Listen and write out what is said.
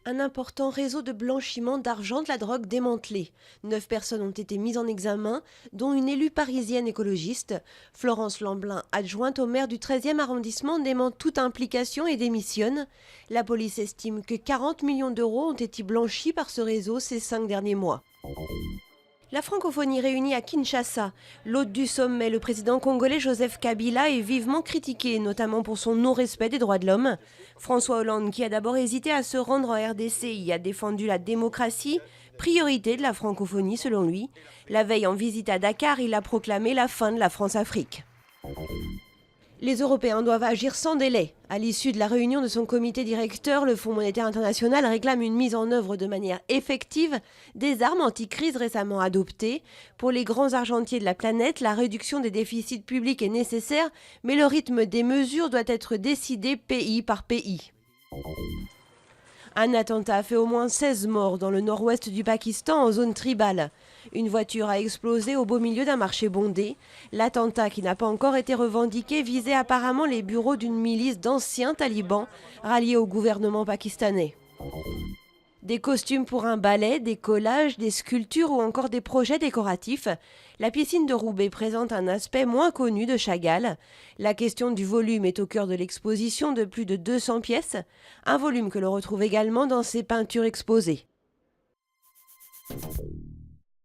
Un important réseau de blanchiment d'argent de la drogue démantelé. 9 personnes ont été mises en examen, dont une élue parisienne écologiste. Florence Lamblin, adjointe au maire du 13e arrondissement, dément toute implication et démissionne. La police estime que 40 millions d'euros ont été blanchis par ce réseau ces 5 derniers mois. La francophonie réunie à Kinshasa. L'hôte du sommet, le président congolais Joseph Kabila, est vivement critiqué, notamment pour son non-respect des droits de l'homme. François Hollande, qui a d'abord hésité à se rendre en RDC, y a défendu la démocratie, priorité de la francophonie selon lui. La veille en visite à Dakar, il a proclamé la fin de la France-Afrique. Les Européens doivent agir sans délai. À l'issue de la réunion de son comité directeur, le Fonds monétaire international réclame une mise en œuvre de manière effective des armes anti-crise récemment adoptées. Pour les grands argentiers de la planète, la réduction des déficits publics est nécessaire, mais le rythme des mesures doit être décidé pays par pays. Un attentat a fait au moins 16 morts dans le nord-ouest du Pakistan, en zone tribale. Une voiture a explosé au beau milieu d'un marché bondé. L'attentat, qui n'a pas encore été revendiqué, visait apparemment les bureaux d'une milice d'anciens talibans ralliés au gouvernement pakistanais. Des costumes pour un ballet, des collages, des sculptures ou encore des projets décoratifs. La piscine de Roubaix présente un aspect moins connu de Chagall. La question du volume est au cœur de l'exposition de plus de 200 pièces, un volume que l'on retrouve également dans ses peintures exposées.